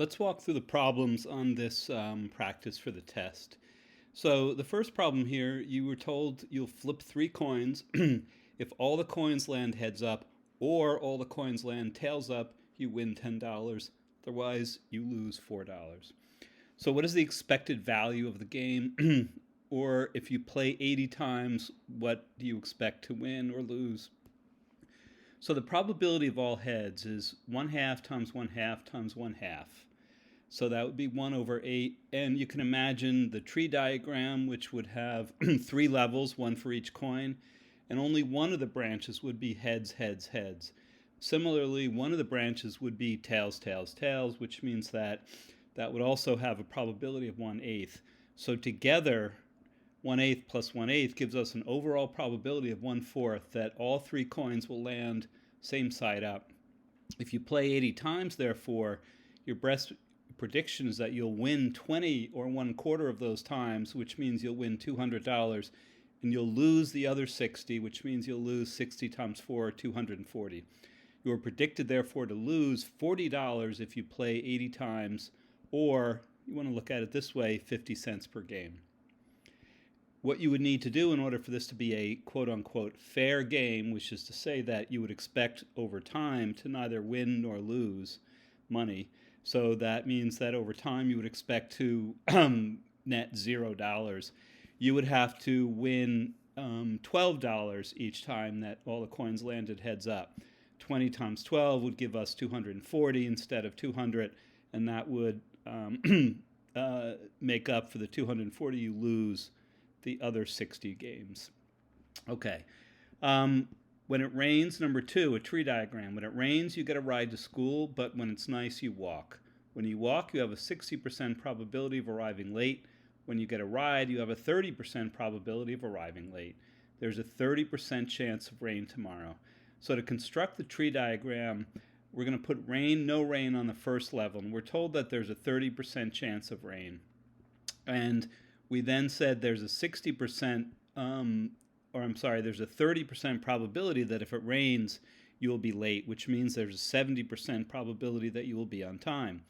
Let's walk through the problems on this practice for the test. So the first problem here, you were told you'll flip 3 coins. If all the coins land heads up or all the coins land tails up, you win $10. Otherwise, you lose $4. So what is the expected value of the game? Or if you play 80 times, what do you expect to win or lose? So the probability of all heads is 1/2 times 1/2 times 1/2. So that would be 1 over 8. And you can imagine the tree diagram, which would have 3 levels, one for each coin. And only one of the branches would be heads, heads, heads. Similarly, one of the branches would be tails, tails, tails, which means that that would also have a probability of 1/8. So together, 1/8 plus 1/8 gives us an overall probability of 1/4 that all 3 coins will land same side up. If you play 80 times, therefore, your best prediction is that you'll win 20 or 1/4 of those times, which means you'll win $200, and you'll lose the other 60, which means you'll lose 60 times 4, 240. You are predicted, therefore, to lose $40 if you play 80 times, or you want to look at it this way, 50 cents per game. What you would need to do in order for this to be a quote-unquote fair game, which is to say that you would expect over time to neither win nor lose money. So that means that over time you would expect to net $0. You would have to win $12 each time that all the coins landed heads up. 20 times 12 would give us 240 instead of 200, and that would make up for the 240 you lose the other 60 games. Okay. When it rains, number 2, a tree diagram. When it rains, you get a ride to school, but when it's nice, you walk. When you walk, you have a 60% probability of arriving late. When you get a ride, you have a 30% probability of arriving late. There's a 30% chance of rain tomorrow. So to construct the tree diagram, we're going to put rain, no rain on the first level, and we're told that there's a 30% chance of rain. And we then said there's a 60%, there's a 30% probability that if it rains, you will be late, which means there's a 70% probability that you will be on time.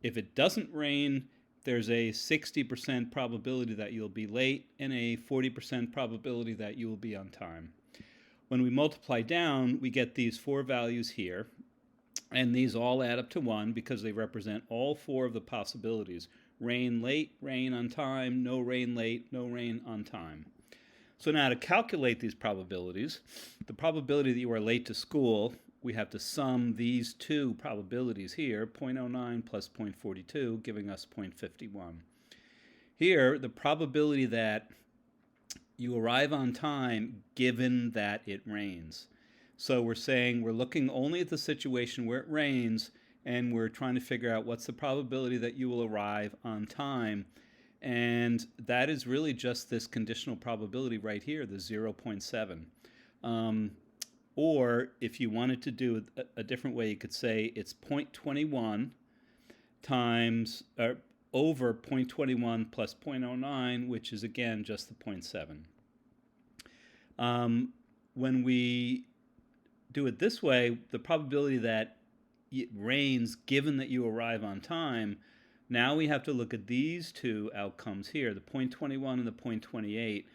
If it doesn't rain, there's a 60% probability that you'll be late and a 40% probability that you will be on time. When we multiply down, we get these 4 values here, and these all add up to 1 because they represent all 4 of the possibilities. Rain late, rain on time, no rain late, no rain on time. So now to calculate these probabilities, the probability that you are late to school, we have to sum these 2 probabilities here, 0.09 plus 0.42, giving us 0.51. Here, the probability that you arrive on time given that it rains. So we're saying we're looking only at the situation where it rains, and we're trying to figure out what's the probability that you will arrive on time. And that is really just this conditional probability right here, the 0.7. Or if you wanted to do it a different way, you could say it's 0.21 times over 0.21 plus 0.09, which is again just the 0.7. When we do it this way, the probability that it rains given that you arrive on time, now we have to look at these 2 outcomes here, the 0.21 and the 0.28.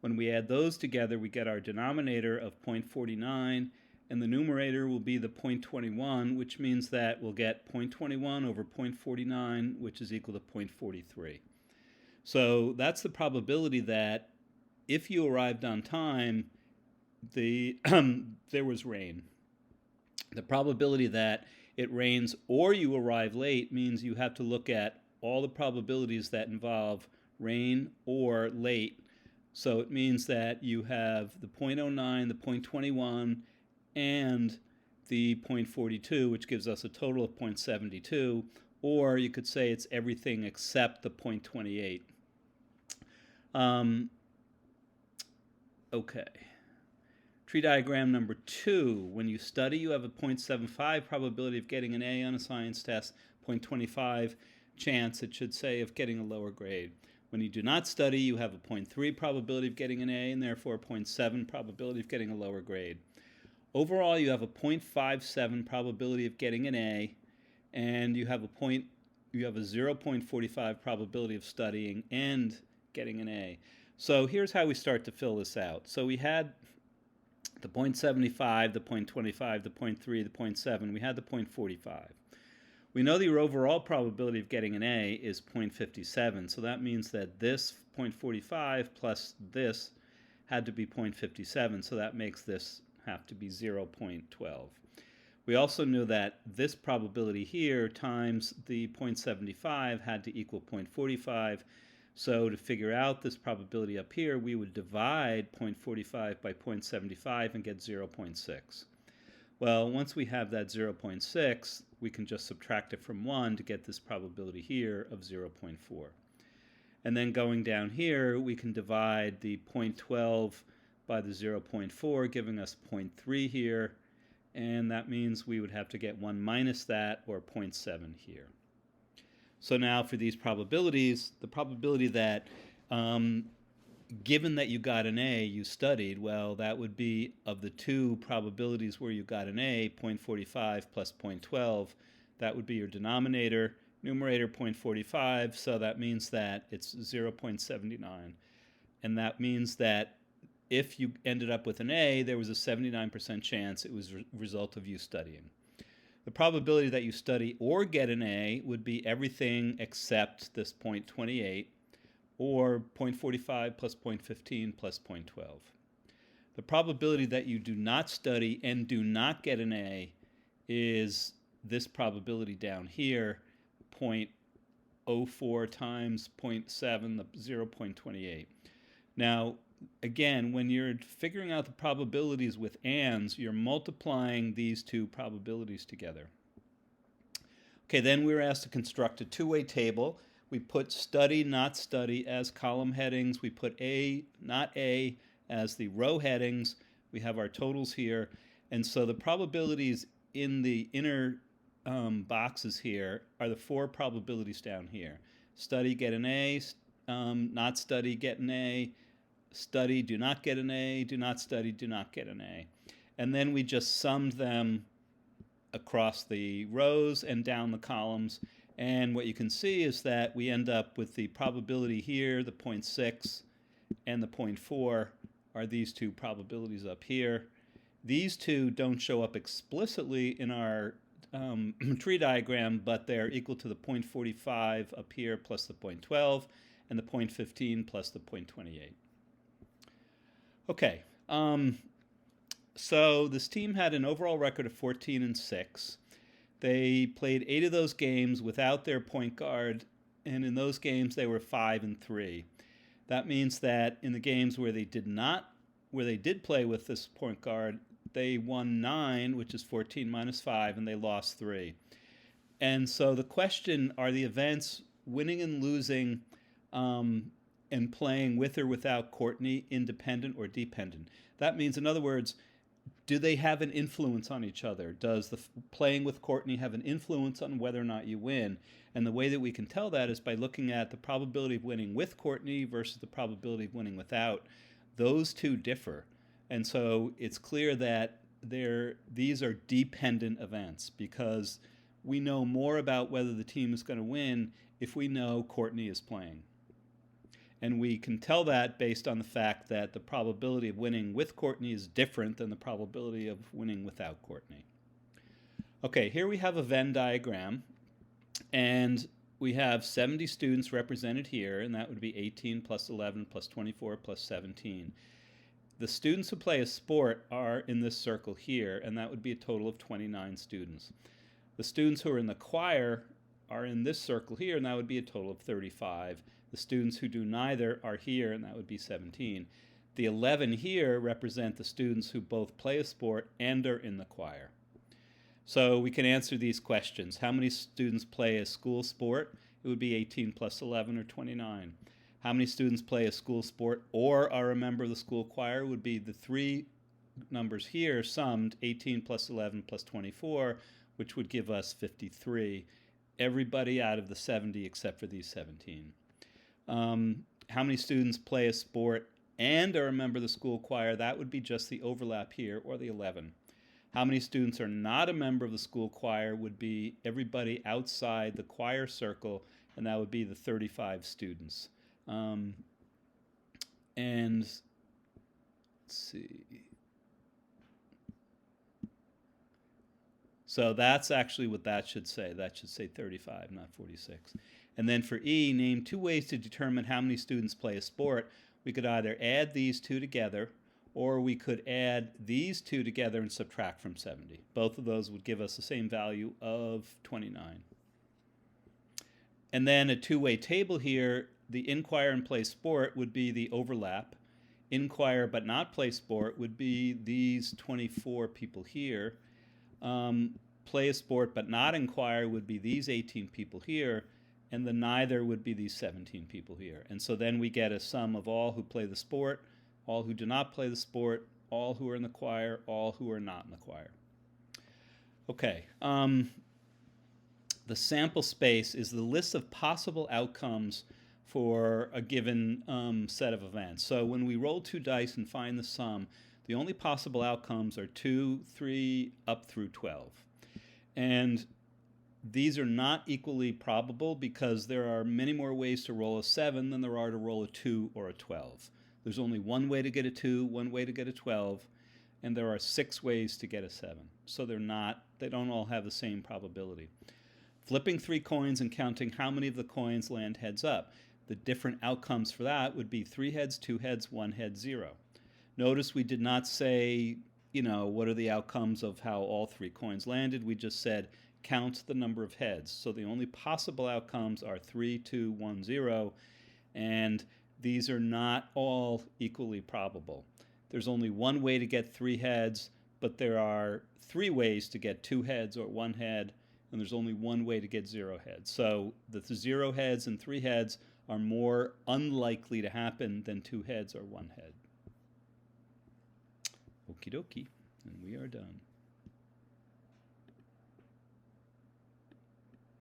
When we add those together, we get our denominator of 0.49, and the numerator will be the 0.21, which means that we'll get 0.21 over 0.49, which is equal to 0.43. So that's the probability that if you arrived on time, there was rain. The probability that it rains or you arrive late means you have to look at all the probabilities that involve rain or late. So it means that you have the 0.09, the 0.21, and the 0.42, which gives us a total of 0.72, or you could say it's everything except the 0.28. Okay. Tree diagram number 2, when you study, you have a 0.75 probability of getting an A on a science test, 0.25 chance, it should say, of getting a lower grade. When you do not study, you have a 0.3 probability of getting an A and therefore a 0.7 probability of getting a lower grade. Overall, you have a 0.57 probability of getting an A, and you have a you have a 0.45 probability of studying and getting an A. So here's how we start to fill this out. So we had the 0.75, the 0.25, the 0.3, the 0.7. We had the 0.45. We know the overall probability of getting an A is 0.57, so that means that this 0.45 plus this had to be 0.57, so that makes this have to be 0.12. We also knew that this probability here times the 0.75 had to equal 0.45, so to figure out this probability up here, we would divide 0.45 by 0.75 and get 0.6. Well, once we have that 0.6, we can just subtract it from 1 to get this probability here of 0.4. And then going down here, we can divide the 0.12 by the 0.4, giving us 0.3 here. And that means we would have to get 1 minus that, or 0.7 here. So now for these probabilities, the probability that given that you got an A, you studied, well, that would be of the two probabilities where you got an A, 0.45 plus 0.12, that would be your denominator, numerator 0.45, so that means that it's 0.79. And that means that if you ended up with an A, there was a 79% chance it was a result of you studying. The probability that you study or get an A would be everything except this 0.28, or 0.45 plus 0.15 plus 0.12. The probability that you do not study and do not get an A is this probability down here, 0.04 times 0.7, the 0.28. Now, again, when you're figuring out the probabilities with ands, you're multiplying these two probabilities together. Okay, then we were asked to construct a two-way table. We put study, not study as column headings. We put A, not A as the row headings. We have our totals here. And so the probabilities in the inner boxes here are the four probabilities down here. Study, get an A. Not study, get an A. Study, do not get an A. Do not study, do not get an A. And then we just summed them across the rows and down the columns. And what you can see is that we end up with the probability here, the 0.6 and the 0.4 are these two probabilities up here. These two don't show up explicitly in our tree diagram, but they're equal to the 0.45 up here plus the 0.12 and the 0.15 plus the 0.28. Okay, so this team had an overall record of 14-6. They played 8 of those games without their point guard, and in those games they were 5-3. That means that in the games where they did play with this point guard, they won 9, which is 14 minus 5, and they lost 3. And so the question, are the events winning and losing and playing with or without Courtney independent or dependent? That means, in other words, do they have an influence on each other? Does the playing with Courtney have an influence on whether or not you win? And the way that we can tell that is by looking at the probability of winning with Courtney versus the probability of winning without. Those two differ. And so it's clear that these are dependent events because we know more about whether the team is going to win if we know Courtney is playing. And we can tell that based on the fact that the probability of winning with Courtney is different than the probability of winning without Courtney. Okay, here we have a Venn diagram, and we have 70 students represented here, and that would be 18 plus 11 plus 24 plus 17. The students who play a sport are in this circle here, and that would be a total of 29 students. The students who are in the choir are in this circle here, and that would be a total of 35. The students who do neither are here, and that would be 17. The 11 here represent the students who both play a sport and are in the choir. So we can answer these questions. How many students play a school sport? It would be 18 plus 11, or 29. How many students play a school sport or are a member of the school choir? Would be the three numbers here summed, 18 plus 11 plus 24, which would give us 53. Everybody out of the 70 except for these 17. How many students play a sport and are a member of the school choir? That would be just the overlap here, or the 11. How many students are not a member of the school choir would be everybody outside the choir circle, and that would be the 35 students. And let's see. So that's actually what that should say. That should say 35, not 46. And then for E, name 2 ways to determine how many students play a sport. We could either add these 2 together, or we could add these 2 together and subtract from 70. Both of those would give us the same value of 29. And then a 2-way table here, the inquire and play sport would be the overlap. Inquire but not play sport would be these 24 people here. Play a sport but not inquire would be these 18 people here, and the neither would be these 17 people here. And so then we get a sum of all who play the sport, all who do not play the sport, all who are in the choir, all who are not in the choir. Okay. The sample space is the list of possible outcomes for a given set of events. So when we roll 2 dice and find the sum, the only possible outcomes are 2, 3, up through 12. And these are not equally probable because there are many more ways to roll a 7 than there are to roll a 2 or a 12. There's only one way to get a 2, one way to get a 12, and there are 6 ways to get a 7. So they don't all have the same probability. Flipping 3 coins and counting how many of the coins land heads up. The different outcomes for that would be 3 heads, 2 heads, 1 head, 0. Notice we did not say, what are the outcomes of how all 3 coins landed. We just said count the number of heads. So the only possible outcomes are 3, 2, 1, 0, and these are not all equally probable. There's only one way to get 3 heads, but there are 3 ways to get 2 heads or 1 head, and there's only one way to get 0 heads. So the 0 heads and 3 heads are more unlikely to happen than 2 heads or 1 head. Okie dokie, and we are done.